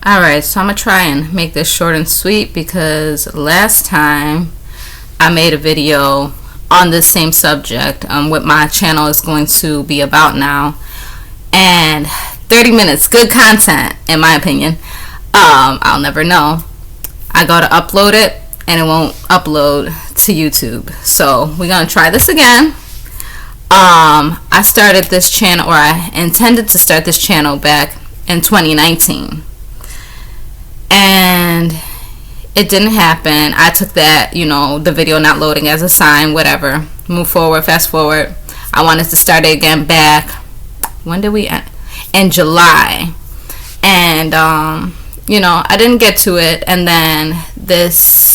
Alright, so I'm going to try and make this short and sweet because last time I made a video on this same subject, what my channel is going to be about now, and 30 minutes, good content in my opinion. I'll never know. I go to upload it and it won't upload to YouTube, so we're going to try this again. I started this channel, or I intended to start this channel back in 2019. And it didn't happen. I took that, the video not loading as a sign, whatever. Move forward, fast forward. I wanted to start it again back. When did we end? In July. And, I didn't get to it. And then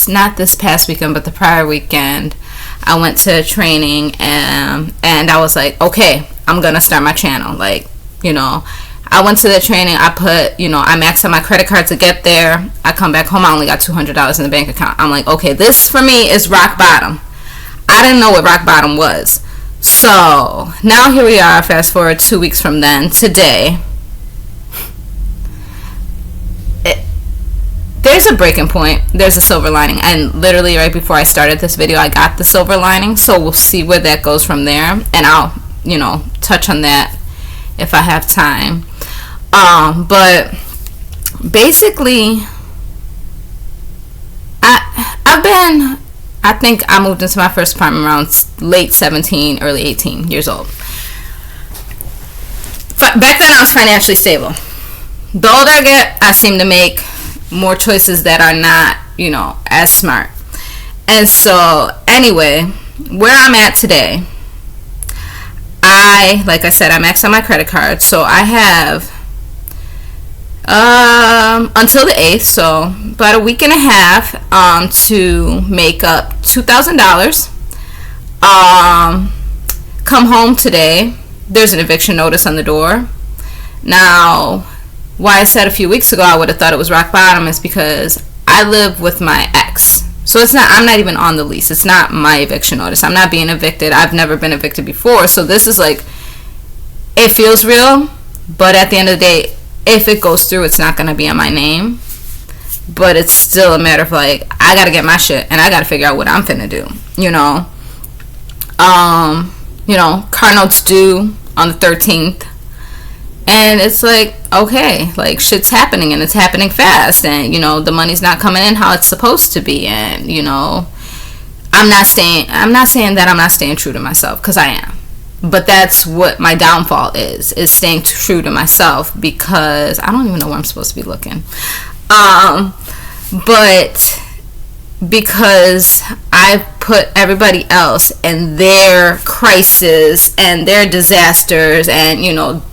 not this past weekend, but the prior weekend, I went to training and I was like, okay, I'm going to start my channel. I went to the training, I put, I maxed out my credit card to get there. I come back home, I only got $200 in the bank account. I'm like, okay, this for me is rock bottom. I didn't know what rock bottom was. So, now here we are, fast forward 2 weeks from then, today. There's a breaking point, there's a silver lining. And literally right before I started this video, I got the silver lining. So we'll see where that goes from there. And I'll, touch on that if I have time. But basically, I think I moved into my first apartment around late 17, early 18 years old. Back then I was financially stable. The older I get, I seem to make more choices that are not, as smart. And so, anyway, where I'm at today, like I said, I maxed out my credit card, so I have until the 8th, so about a week and a half to make up $2,000. Come home today, there's an eviction notice on the door. Now, why I said a few weeks ago I would have thought it was rock bottom is because I live with my ex. So I'm not even on the lease. It's not my eviction notice. I'm not being evicted. I've never been evicted before. So this is like, it feels real, but at the end of the day, if it goes through, it's not going to be on my name. But it's still a matter of I got to get my shit and I got to figure out what I'm finna do, car notes due on the 13th. And it's okay, shit's happening and it's happening fast, and the money's not coming in how it's supposed to be, and I'm not saying that I'm not staying true to myself, because I am, but that's what my downfall is staying true to myself, because I don't even know where I'm supposed to be looking, but because I put everybody else and their crisis and their disasters and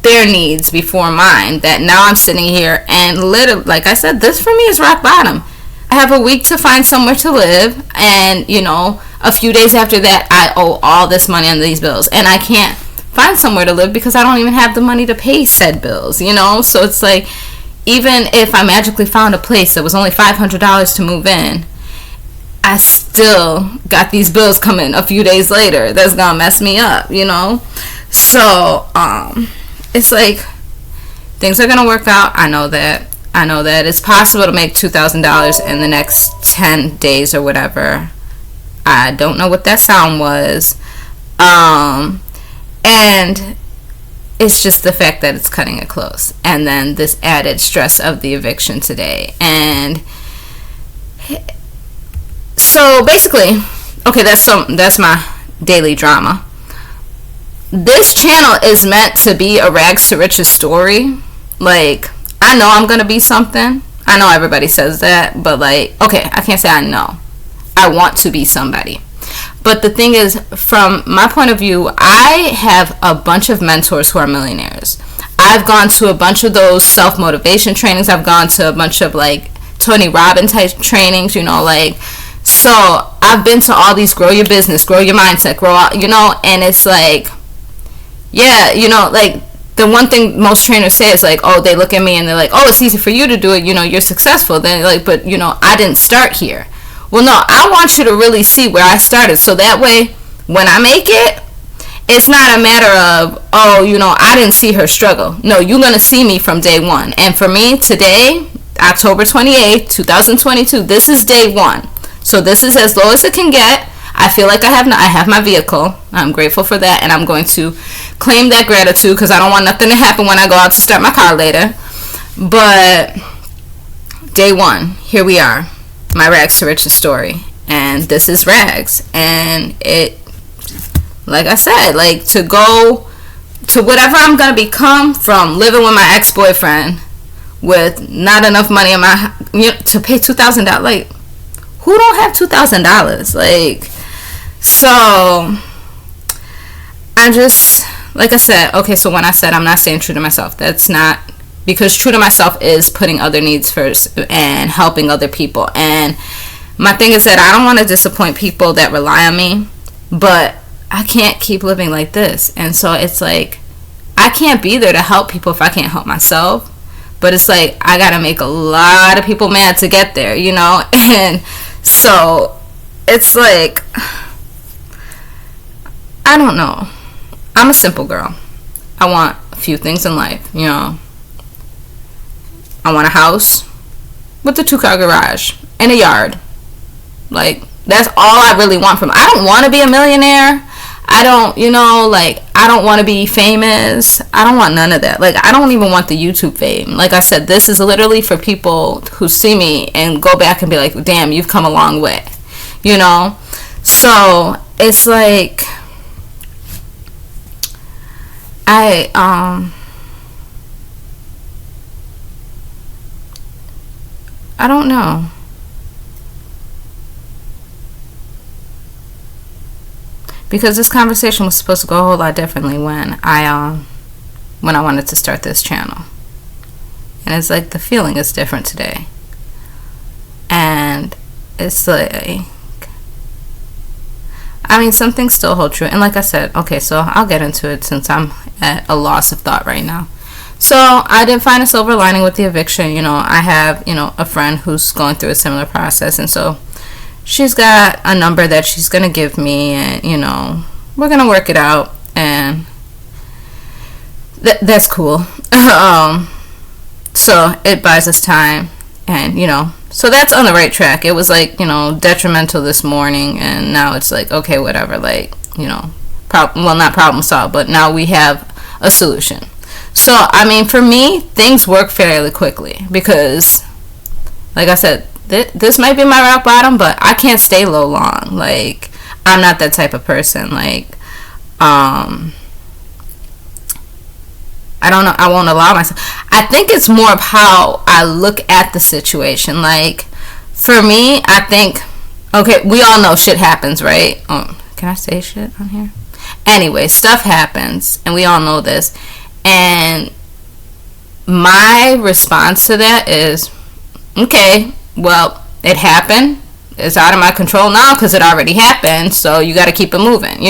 their needs before mine, that now I'm sitting here and literally, like I said, this for me is rock bottom. I have a week to find somewhere to live, and a few days after that I owe all this money on these bills, and I can't find somewhere to live because I don't even have the money to pay said bills, so it's even if I magically found a place that was only $500 to move in, I still got these bills coming a few days later. That's gonna mess me up, So, it's things are gonna work out. I know that it's possible to make $2,000 in the next 10 days or whatever. I don't know what that sound was. And it's just the fact that it's cutting it close. And then this added stress of the eviction today. And so basically, okay, that's my daily drama. This channel is meant to be a rags to riches story. I know I'm gonna be something. I know everybody says that, but okay, I can't say I know. I want to be somebody. But the thing is, from my point of view, I have a bunch of mentors who are millionaires. I've gone to a bunch of those self-motivation trainings. I've gone to a bunch of Tony Robbins type trainings, so I've been to all these grow your business, grow your mindset, and it's the one thing most trainers say is oh, they look at me and they're like, oh, it's easy for you to do it, you're successful. Then but I didn't start here. Well, no, I want you to really see where I started, so that way when I make it, it's not a matter of, oh, I didn't see her struggle. No, you're going to see me from day one. And for me today, October 28th, 2022. This is day one. So this is as low as it can get. I feel like I have my vehicle. I'm grateful for that, and I'm going to claim that gratitude because I don't want nothing to happen when I go out to start my car later. But day one, here we are. My rags to riches story. And this is rags. And it, like I said, like to go to whatever I'm going to become from living with my ex-boyfriend with not enough money in my, to pay $2,000. Like, who don't have $2,000? Like, so I just, like I said, okay, so when I said I'm not staying true to myself, that's not, because true to myself is putting other needs first and helping other people. And my thing is that I don't want to disappoint people that rely on me, but I can't keep living like this. And so it's like, I can't be there to help people if I can't help myself. But it's like, I gotta make a lot of people mad to get there, And so it's like, I don't know. I'm a simple girl. I want a few things in life, I want a house with a 2-car garage and a yard. Like, that's all I really want from. I don't want to be a millionaire. I don't, I don't want to be famous. I don't want none of that. Like, I don't even want the YouTube fame. Like I said, this is literally for people who see me and go back and be like, damn, you've come a long way. So it's like, I don't know. Because this conversation was supposed to go a whole lot differently when I wanted to start this channel. And it's like the feeling is different today. And it's like, some things still hold true. And like I said, okay, so I'll get into it since I'm at a loss of thought right now. So I did find a silver lining with the eviction. I have, a friend who's going through a similar process. And so she's got a number that she's going to give me, and, we're going to work it out, and that's cool. So it buys us time, and, so that's on the right track. It was like, detrimental this morning, and now it's like, okay, whatever, like, not problem solved, but now we have a solution. So, for me, things work fairly quickly because, like I said, this might be my rock bottom, but I can't stay low long. Like, I'm not that type of person. Like, I don't know. I won't allow myself. I think it's more of how I look at the situation. Like, for me, I think, okay, we all know shit happens, right? Can I say shit on here? Anyway, stuff happens, and we all know this. And my response to that is, okay, well, it happened. It's out of my control now because it already happened. So you got to keep it moving,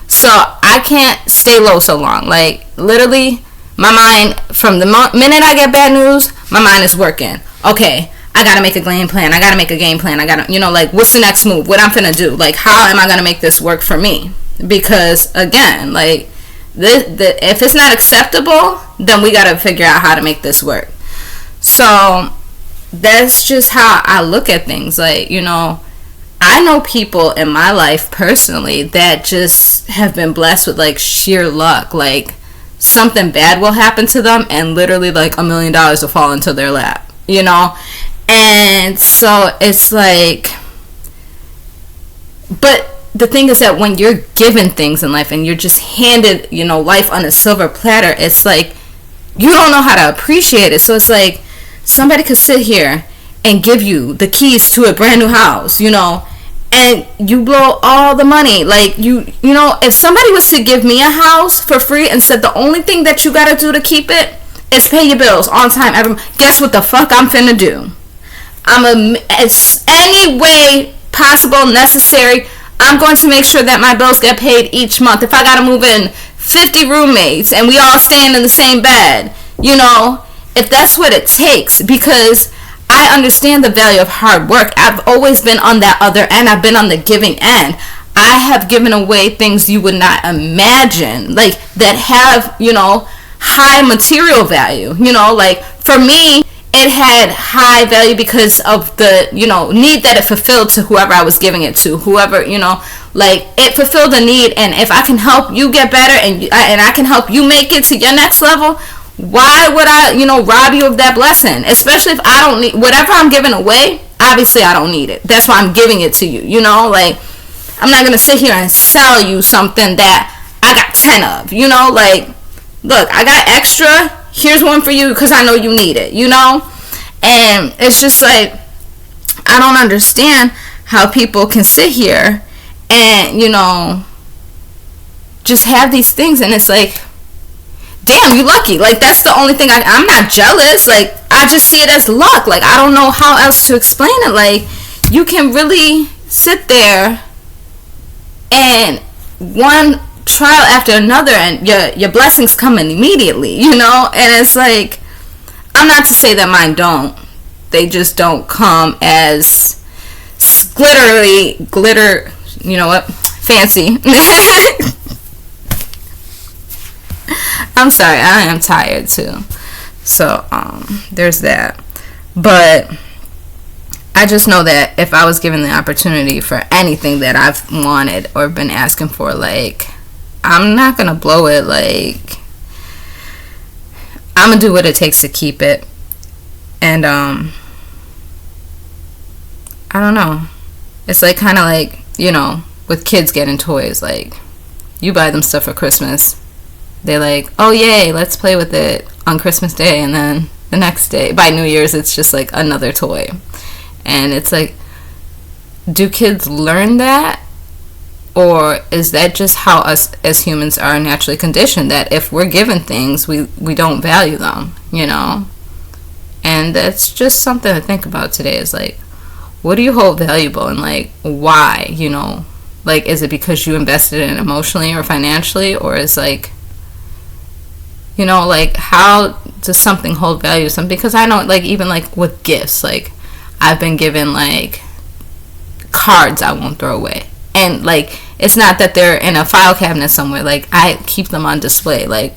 So I can't stay low so long. Like, literally, my mind, from the minute I get bad news, my mind is working. Okay, I got to make a game plan. I got to make a game plan. I got to, like, what's the next move? What I'm finna do? Like, how am I going to make this work for me? Because, again, like, if it's not acceptable, then we got to figure out how to make this work. So that's just how I look at things. Like, I know people in my life personally that just have been blessed with, like, sheer luck. Like, something bad will happen to them and literally, like, $1 million will fall into their lap, And so it's like, but the thing is that when you're given things in life and you're just handed, life on a silver platter, it's like, you don't know how to appreciate it. So it's like, somebody could sit here and give you the keys to a brand new house, and you blow all the money. Like, if somebody was to give me a house for free and said the only thing that you gotta do to keep it is pay your bills on time, guess what the fuck I'm finna do? It's any way possible, necessary, I'm going to make sure that my bills get paid each month. If I gotta move in 50 roommates and we all staying in the same bed, if that's what it takes, because I understand the value of hard work. I've always been on that other end. I've been on the giving end. I have given away things you would not imagine, like, that have, high material value. Like, for me, it had high value because of the, need that it fulfilled to whoever I was giving it to, whoever, like it fulfilled a need. And if I can help you get better, and I can help you make it to your next level, why would I, rob you of that blessing? Especially if I don't need whatever I'm giving away. Obviously I don't need it. That's why I'm giving it to you. Like, I'm not gonna sit here and sell you something that I got 10 of. Like, look, I got extra. Here's one for you because I know you need it. And it's just like, I don't understand how people can sit here and just have these things, and it's like, damn, you lucky. Like, that's the only thing. I'm not jealous. Like, I just see it as luck. Like, I don't know how else to explain it. Like, you can really sit there and one trial after another, and your blessings come in immediately, and it's like, I'm not to say that mine don't. They just don't come as glitter, fancy. I'm sorry, I am tired too. So, there's that. But I just know that if I was given the opportunity for anything that I've wanted or been asking for, like, I'm not gonna blow it. Like, I'm gonna do what it takes to keep it. And, I don't know. It's like, kind of like, with kids getting toys. Like, you buy them stuff for Christmas. They're like, oh yay, let's play with it on Christmas Day, and then the next day, by New Year's, it's just like another toy. And it's like, do kids learn that? Or is that just how us as humans are naturally conditioned, that if we're given things, we don't value them, And that's just something to think about today, is like, what do you hold valuable, and like, why, Like, is it because you invested in it emotionally or financially, or is like, like, how does something hold value to something? Because I know, like, even like with gifts, like, I've been given like cards I won't throw away, and like, it's not that they're in a file cabinet somewhere. Like, I keep them on display. Like,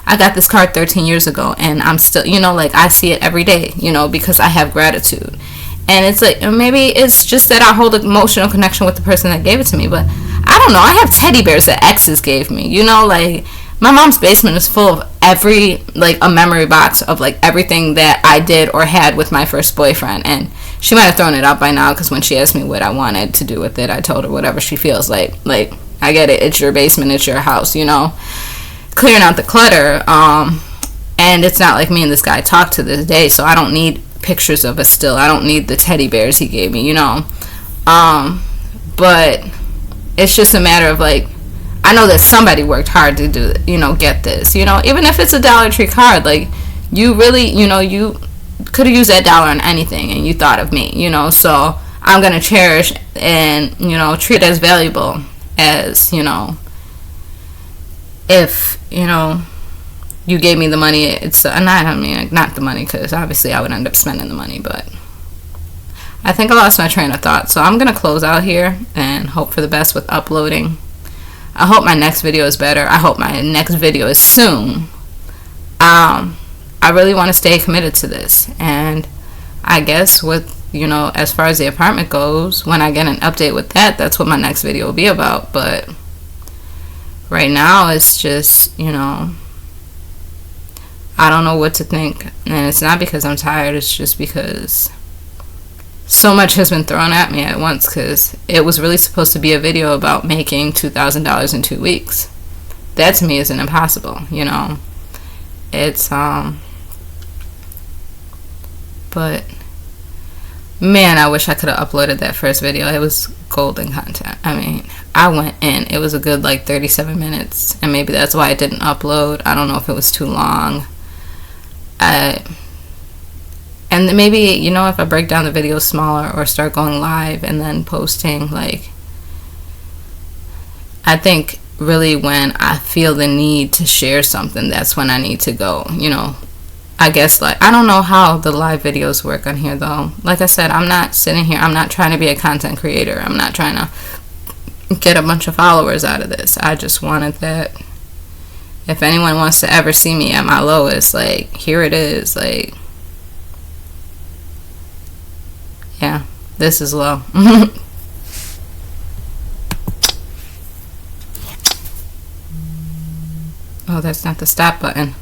I got this card 13 years ago, and I'm still, like, I see it every day, because I have gratitude. And it's like, maybe it's just that I hold an emotional connection with the person that gave it to me. But I don't know. I have teddy bears that exes gave me. Like, my mom's basement is full of a memory box of, like, everything that I did or had with my first boyfriend. And she might have thrown it out by now, because when she asked me what I wanted to do with it, I told her whatever she feels like. Like, I get it. It's your basement. It's your house, Clearing out the clutter. And it's not like me and this guy talk to this day, so I don't need pictures of us still. I don't need the teddy bears he gave me, But it's just a matter of, like, I know that somebody worked hard to do, get this, even if it's a Dollar Tree card, like, you really, you could have used that dollar on anything, and you thought of me, so I'm going to cherish and, treat it as valuable as, if, you gave me the money, it's, not the money, because obviously I would end up spending the money, but I think I lost my train of thought, so I'm going to close out here and hope for the best with uploading. I hope my next video is better. I hope my next video is soon. I really want to stay committed to this. And I guess with, as far as the apartment goes, when I get an update with that, that's what my next video will be about. But right now, it's just, I don't know what to think. And it's not because I'm tired. It's just because so much has been thrown at me at once, because it was really supposed to be a video about making $2,000 in 2 weeks. That to me isn't impossible, It's, but, man, I wish I could have uploaded that first video. It was golden content. I mean, I went in. It was a good, 37 minutes, and maybe that's why I didn't upload. I don't know if it was too long. And maybe, if I break down the videos smaller or start going live and then posting, I think really when I feel the need to share something, that's when I need to go, I guess, I don't know how the live videos work on here, though. Like I said, I'm not sitting here, I'm not trying to be a content creator. I'm not trying to get a bunch of followers out of this. I just wanted that if anyone wants to ever see me at my lowest, here it is, Yeah, this is low. Oh, that's not the stop button.